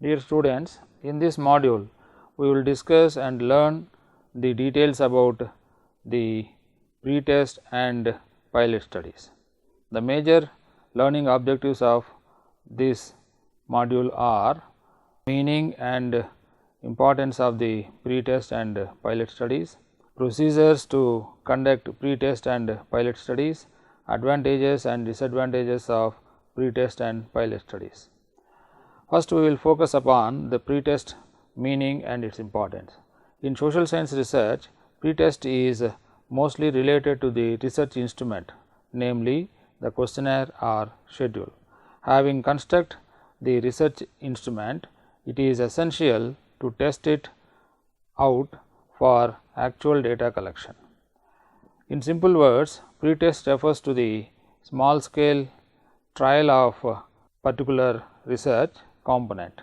Dear students, in this module we will discuss and learn the details about the pre-test and pilot studies. The major learning objectives of this module are meaning and importance of the pre-test and pilot studies, procedures to conduct pre-test and pilot studies, advantages and disadvantages of pre-test and pilot studies. First, we will focus upon the pretest meaning and its importance. In social science research, pretest is mostly related to the research instrument, namely the questionnaire or schedule. Having construct the research instrument, it is essential to test it out for actual data collection. In simple words, pretest refers to the small scale trial of a particular research component.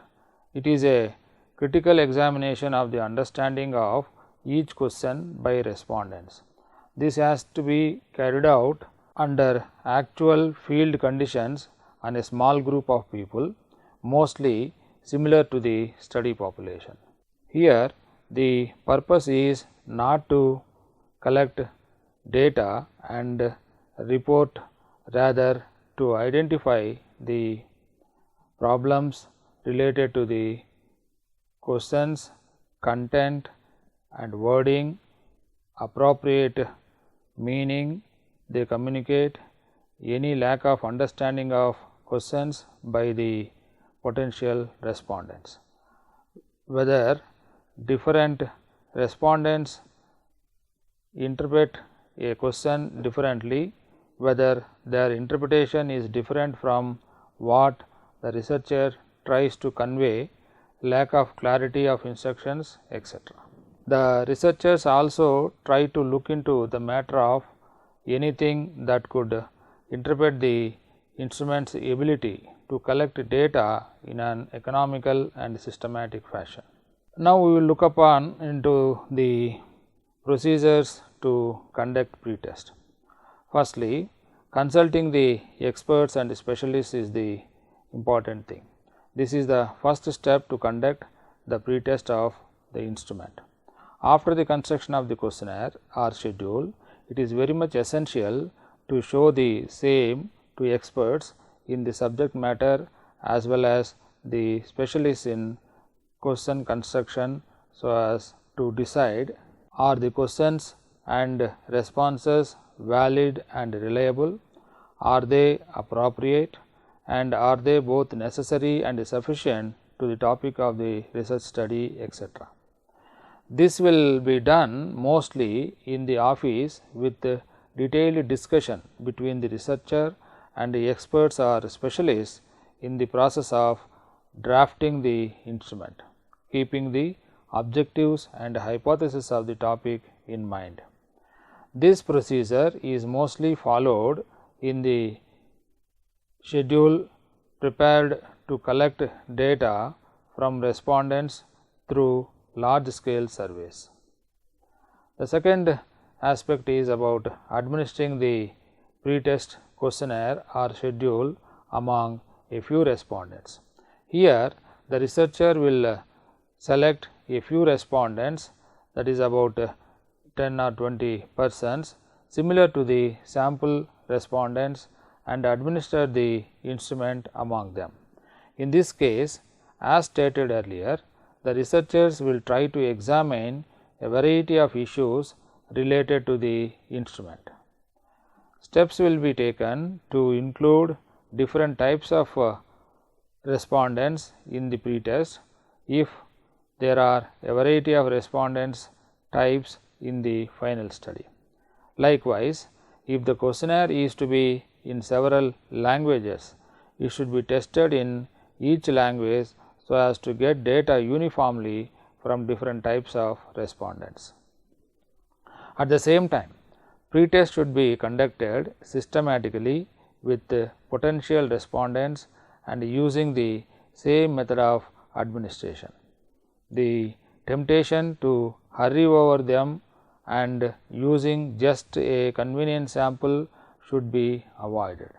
It is a critical examination of the understanding of each question by respondents. This has to be carried out under actual field conditions on a small group of people, mostly similar to the study population. Here, the purpose is not to collect data and report, rather to identify the problems related to the questions, content and wording, appropriate meaning they communicate, any lack of understanding of questions by the potential respondents, whether different respondents interpret a question differently, whether their interpretation is different from what the researcher tries to convey, lack of clarity of instructions, etc. The researchers also try to look into the matter of anything that could interpret the instrument's ability to collect data in an economical and systematic fashion. Now, we will look upon into the procedures to conduct pretest. Firstly, consulting the experts and specialists is the important thing. This is the first step to conduct the pretest of the instrument. After the construction of the questionnaire or schedule, it is very much essential to show the same to experts in the subject matter as well as the specialists in question construction, so as to decide are the questions and responses valid and reliable, are they appropriate, and are they both necessary and sufficient to the topic of the research study, etc. This will be done mostly in the office with detailed discussion between the researcher and the experts or specialists in the process of drafting the instrument, keeping the objectives and hypothesis of the topic in mind. This procedure is mostly followed in the schedule prepared to collect data from respondents through large scale surveys. The second aspect is about administering the pretest questionnaire or schedule among a few respondents. Here, the researcher will select a few respondents, that is about 10 or 20 persons similar to the sample respondents, and administer the instrument among them. In this case, as stated earlier, the researchers will try to examine a variety of issues related to the instrument. Steps will be taken to include different types of respondents in the pretest if there are a variety of respondents types in the final study. Likewise, if the questionnaire is to be in several languages, it should be tested in each language so as to get data uniformly from different types of respondents. At the same time, pretest should be conducted systematically with potential respondents and using the same method of administration. The temptation to hurry over them and using just a convenient sample should be avoided.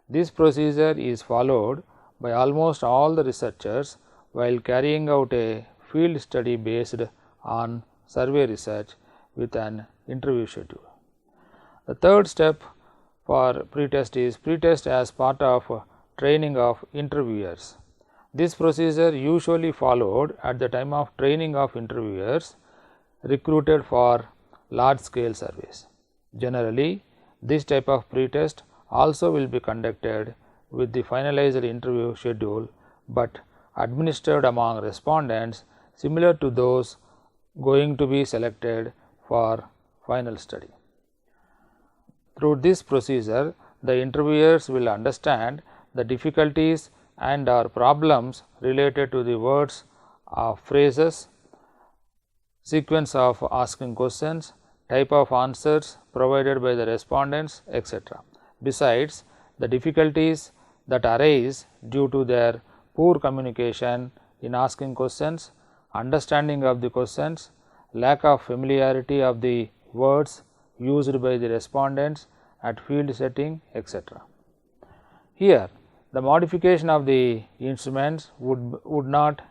This procedure is followed by almost all the researchers while carrying out a field study based on survey research with an interview schedule. The third step for pretest is pretest as part of training of interviewers. This procedure usually followed at the time of training of interviewers recruited for large scale surveys. Generally, this type of pretest also will be conducted with the finalized interview schedule, but administered among respondents similar to those going to be selected for final study. Through this procedure, the interviewers will understand the difficulties and or problems related to the words or phrases, sequence of asking questions, type of answers provided by the respondents, etc. Besides, the difficulties that arise due to their poor communication in asking questions, understanding of the questions, lack of familiarity of the words used by the respondents at field setting, etc. Here, the modification of the instruments would not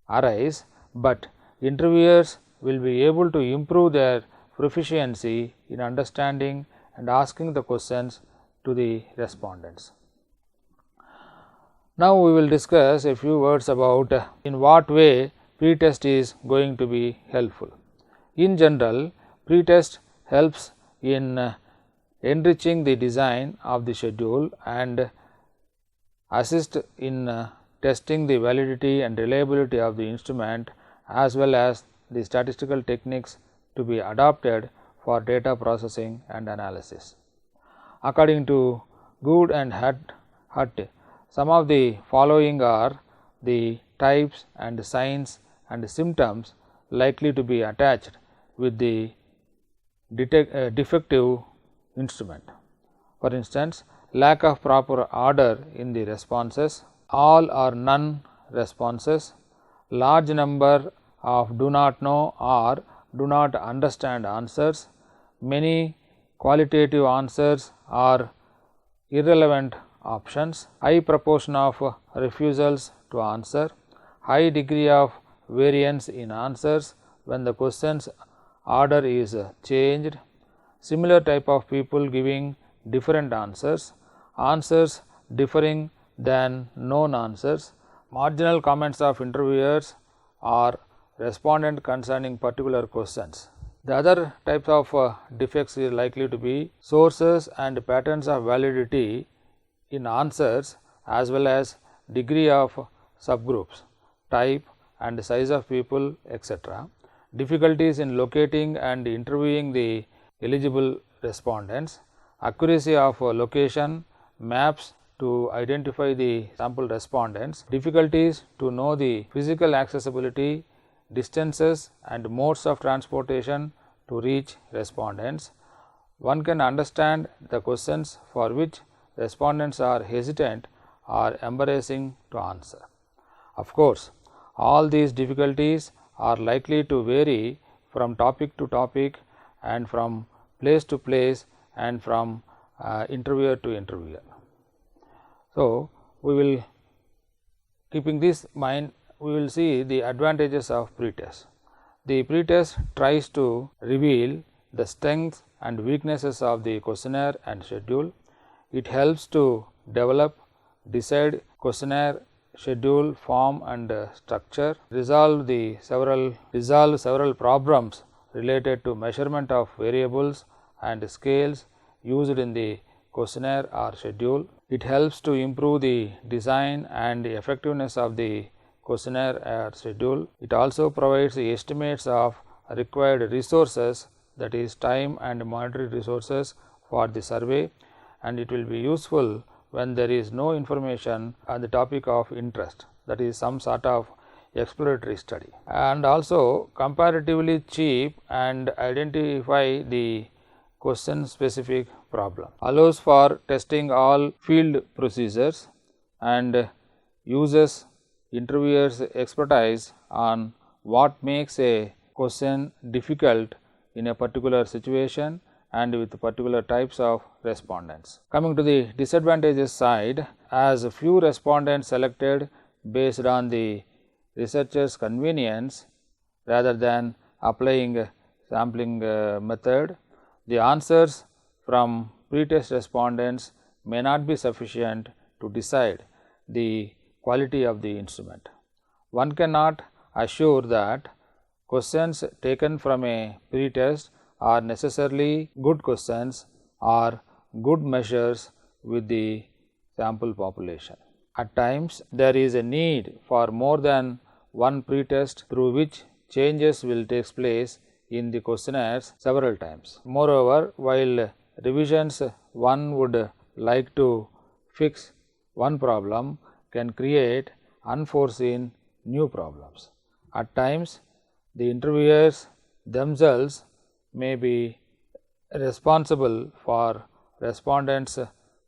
arise, but interviewers will be able to improve their proficiency in understanding and asking the questions to the respondents. Now, we will discuss a few words about in what way pretest is going to be helpful. In general, pretest helps in enriching the design of the schedule and assist in testing the validity and reliability of the instrument as well as the statistical techniques to be adopted for data processing and analysis. According to Good and Hutt, some of the following are the types and signs and symptoms likely to be attached with the defective instrument. For instance, lack of proper order in the responses, all or none responses, large number of do not know or do not understand answers, many qualitative answers or irrelevant options, high proportion of refusals to answer, high degree of variance in answers when the question's order is changed, similar type of people giving different answers, answers differing than known answers, marginal comments of interviewers or respondent concerning particular questions. The other types of defects is likely to be sources and patterns of validity in answers as well as degree of subgroups, type and size of people, etc. Difficulties in locating and interviewing the eligible respondents, accuracy of location, maps to identify the sample respondents, difficulties to know the physical accessibility, distances and modes of transportation to reach respondents. One can understand the questions for which respondents are hesitant or embarrassing to answer. Of course, all these difficulties are likely to vary from topic to topic and from place to place and from interviewer to interviewer. So, we will keeping this in mind, we will see the advantages of pretest. The pretest tries to reveal the strengths and weaknesses of the questionnaire and schedule. It helps to develop, decide questionnaire, schedule, form and structure, resolve several problems related to measurement of variables and scales used in the questionnaire or schedule. It helps to improve the design and effectiveness of the questionnaire or schedule. It also provides the estimates of required resources, that is time and monetary resources for the survey, and it will be useful when there is no information on the topic of interest, that is some sort of exploratory study, and also comparatively cheap and identify the question specific problem, allows for testing all field procedures and uses interviewers expertise on what makes a question difficult in a particular situation and with particular types of respondents. Coming to the disadvantages side, as few respondents selected based on the researchers' convenience rather than applying a sampling method, the answers from pretest respondents may not be sufficient to decide the quality of the instrument. One cannot assure that questions taken from a pretest are necessarily good questions or good measures with the sample population. At times, there is a need for more than one pretest through which changes will take place in the questionnaires several times. Moreover, while revisions one would like to fix one problem can create unforeseen new problems. At times, the interviewers themselves may be responsible for respondents'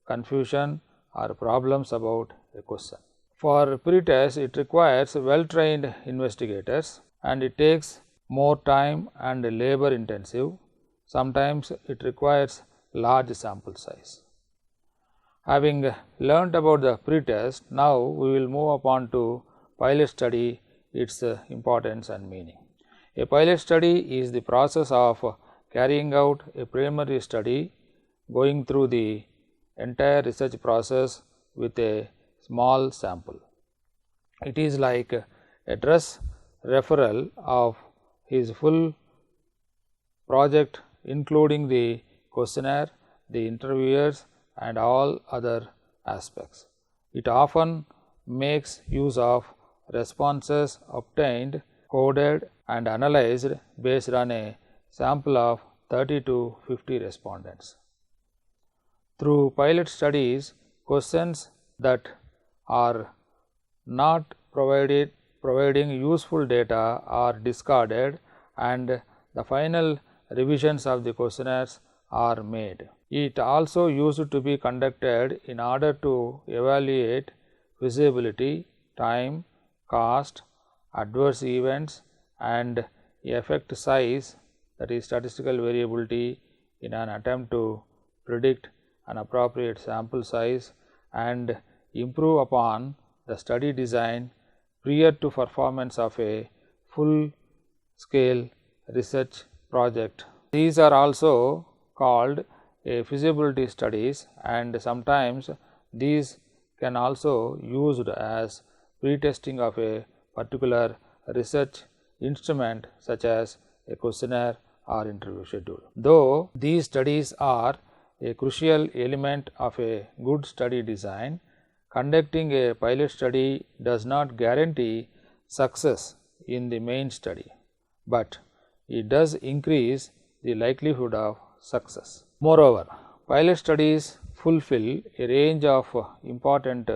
confusion or problems about a question. For pretest, it requires well-trained investigators and it takes more time and labor intensive. Sometimes it requires large sample size. Having learnt about the pretest, now we will move upon to pilot study, its importance and meaning. A pilot study is the process of carrying out a preliminary study, going through the entire research process with a small sample. It is like a dress referral of his full project, including the questionnaire, the interviewers and all other aspects. It often makes use of responses obtained, coded and analyzed based on a sample of 30 to 50 respondents. Through pilot studies, questions that are not providing useful data are discarded and the final revisions of the questionnaires are made. It also used to be conducted in order to evaluate feasibility, time, cost, adverse events and effect size, that is statistical variability, in an attempt to predict an appropriate sample size and improve upon the study design prior to performance of a full scale research project. These are also called a feasibility studies and sometimes these can also used as pretesting of a particular research instrument such as a questionnaire or interview schedule. Though these studies are a crucial element of a good study design, conducting a pilot study does not guarantee success in the main study, but it does increase the likelihood of success. Moreover, pilot studies fulfill a range of important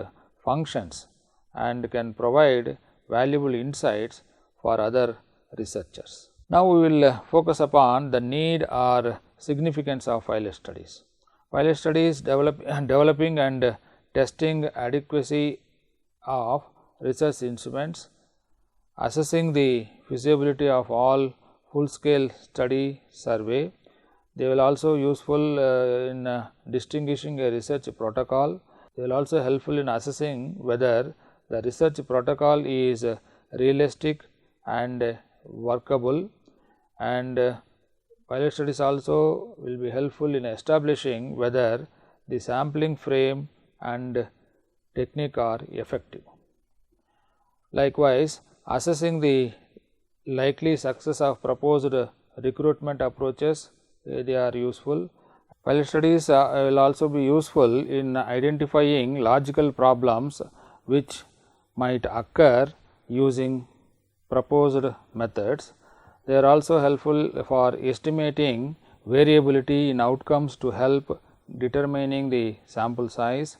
functions and can provide valuable insights for other researchers. Now, we will focus upon the need or significance of pilot studies. Pilot studies developing and testing adequacy of research instruments, assessing the feasibility of all full scale study survey. They will also useful in distinguishing a research protocol. They will also helpful in assessing whether the research protocol is realistic and workable, and pilot studies also will be helpful in establishing whether the sampling frame and technique are effective. Likewise, assessing the likely success of proposed recruitment approaches, they are useful. Pilot studies will also be useful in identifying logical problems which might occur using proposed methods. They are also helpful for estimating variability in outcomes to help determining the sample size.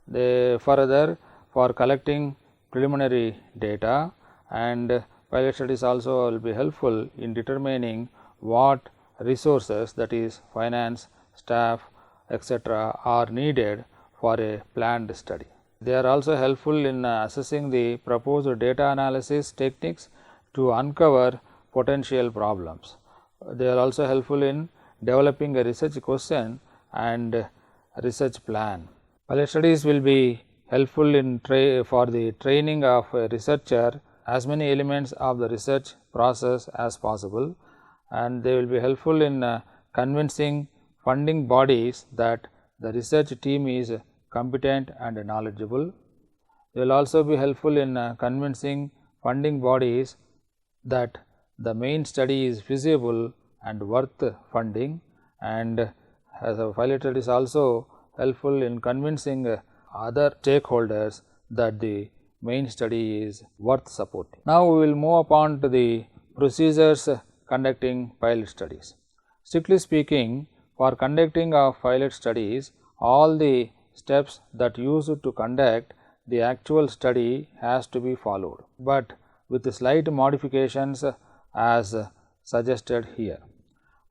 They further for collecting preliminary data, and pilot studies also will be helpful in determining what resources, that is finance, staff, etc., are needed for a planned study. They are also helpful in assessing the proposed data analysis techniques to uncover potential problems. They are also helpful in developing a research question and research plan. Pilot studies will be helpful in for the training of a researcher as many elements of the research process as possible, and they will be helpful in convincing funding bodies that the research team is competent and knowledgeable. They will also be helpful in convincing funding bodies that the main study is feasible and worth funding, and as a pilot study is also helpful in convincing other stakeholders that the main study is worth supporting. Now, we will move upon to the procedures conducting pilot studies. Strictly speaking, for conducting of pilot studies, all the steps that used to conduct the actual study has to be followed, but with slight modifications as suggested here.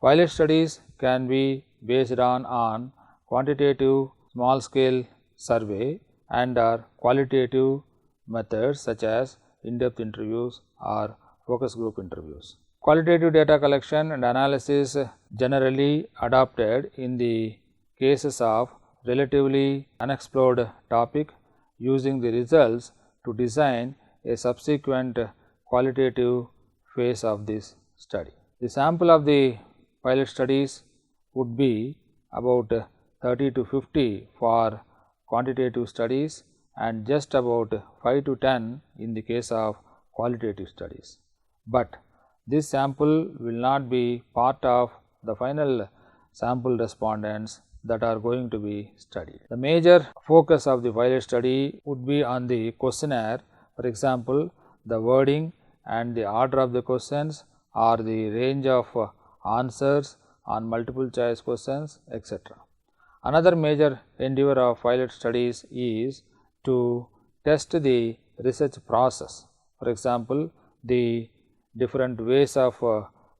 Pilot studies can be based on quantitative small scale survey and or qualitative methods such as in-depth interviews or focus group interviews. Qualitative data collection and analysis generally adopted in the cases of relatively unexplored topic, using the results to design a subsequent qualitative phase of this study. The sample of the pilot studies would be about 30 to 50 for quantitative studies and just about 5 to 10 in the case of qualitative studies. But this sample will not be part of the final sample respondents that are going to be studied. The major focus of the pilot study would be on the questionnaire, for example, the wording and the order of the questions or the range of answers on multiple choice questions, etc. Another major endeavor of pilot studies is to test the research process. For example, the different ways of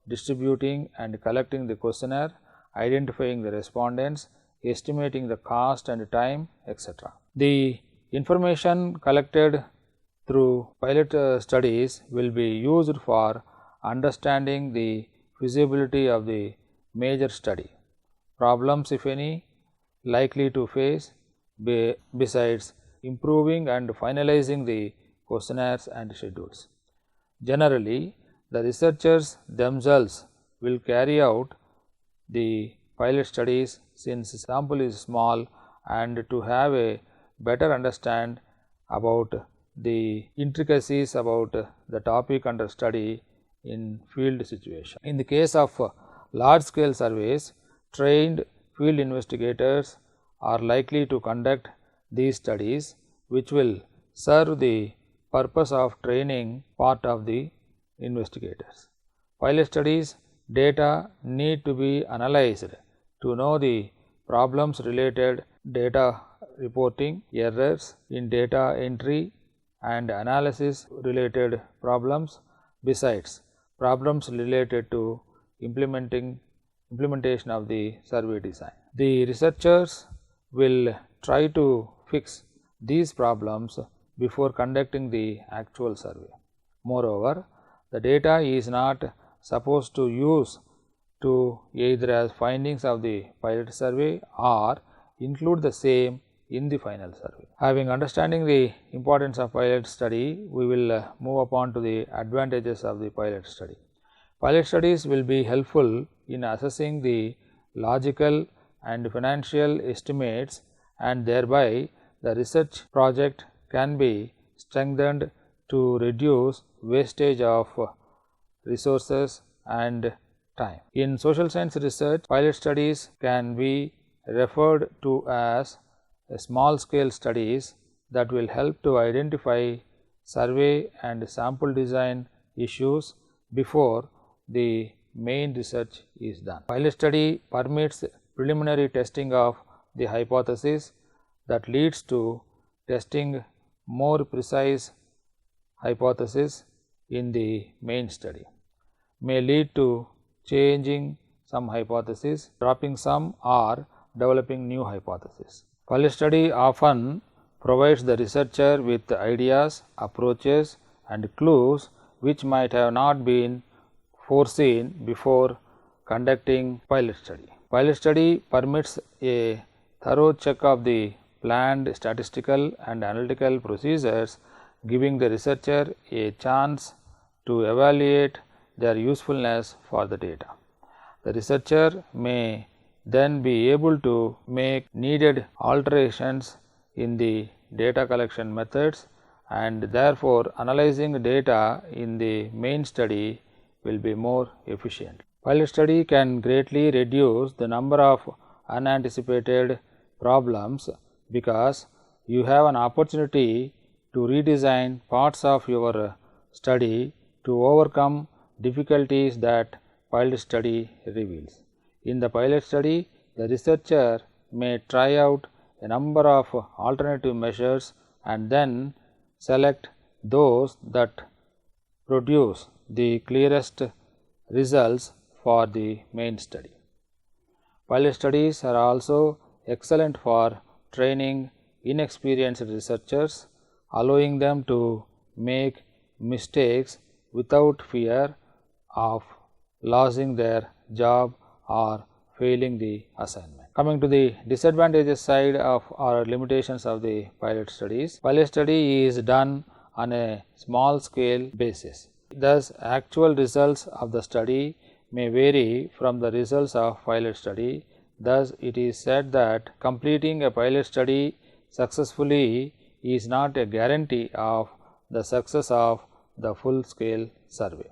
distributing and collecting the questionnaire, identifying the respondents, estimating the cost and time, etc. The information collected through pilot studies will be used for understanding the feasibility of the major study, problems if any likely to face, besides improving and finalizing the questionnaires and schedules. Generally, the researchers themselves will carry out the pilot studies since sample is small and to have a better understand about the intricacies about the topic under study in field situation. In the case of large scale surveys, trained field investigators are likely to conduct these studies, which will serve the purpose of training part of the investigators. Pilot studies data need to be analyzed to know the problems related data reporting, errors in data entry and analysis related problems, besides problems related to implementation of the survey design. The researchers will try to fix these problems before conducting the actual survey. Moreover, the data is not supposed to use to either as findings of the pilot survey or include the same in the final survey. Having understanding the importance of pilot study, we will move upon to the advantages of the pilot study. Pilot studies will be helpful in assessing the logical and financial estimates, and thereby the research project can be strengthened to reduce wastage of resources and time. In social science research, pilot studies can be referred to as small scale studies that will help to identify survey and sample design issues before the main research is done. Pilot study permits preliminary testing of the hypothesis that leads to testing more precise hypothesis in the main study, may lead to changing some hypothesis, dropping some or developing new hypothesis. Pilot study often provides the researcher with ideas, approaches and clues which might have not been foreseen before conducting pilot study. Pilot study permits a thorough check of the planned statistical and analytical procedures giving the researcher a chance to evaluate their usefulness for the data. The researcher may then be able to make needed alterations in the data collection methods, and therefore, analyzing data in the main study will be more efficient. Pilot study can greatly reduce the number of unanticipated problems, because you have an opportunity to redesign parts of your study to overcome difficulties that pilot study reveals. In the pilot study, the researcher may try out a number of alternative measures and then select those that produce the clearest results for the main study. Pilot studies are also excellent for training inexperienced researchers, allowing them to make mistakes without fear of losing their job or failing the assignment. Coming to the disadvantages side of or limitations of the pilot studies, pilot study is done on a small scale basis. Thus, actual results of the study may vary from the results of pilot study. Thus, it is said that completing a pilot study successfully is not a guarantee of the success of the full scale survey.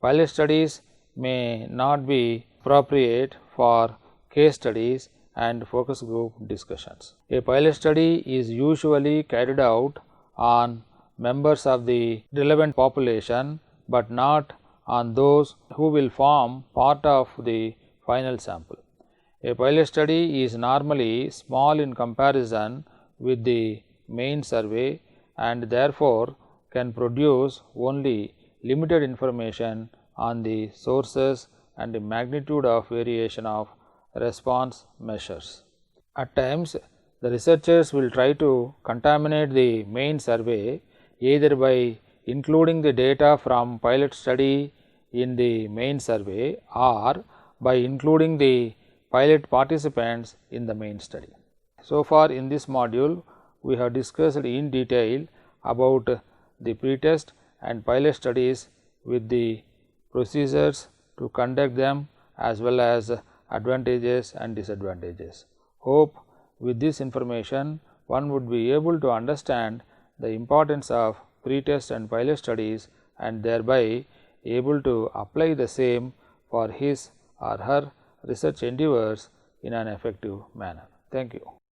Pilot studies may not be appropriate for case studies and focus group discussions. A pilot study is usually carried out on members of the relevant population, but not on those who will form part of the final sample. A pilot study is normally small in comparison with the main survey, and therefore can produce only limited information on the sources and the magnitude of variation of response measures. At times, the researchers will try to contaminate the main survey either by including the data from pilot study in the main survey or by including the pilot participants in the main study. So far in this module, we have discussed in detail about the pretest and pilot studies with the procedures to conduct them as well as advantages and disadvantages. Hope with this information one would be able to understand the importance of pretest and pilot studies and thereby able to apply the same for his or her research endeavors in an effective manner. Thank you.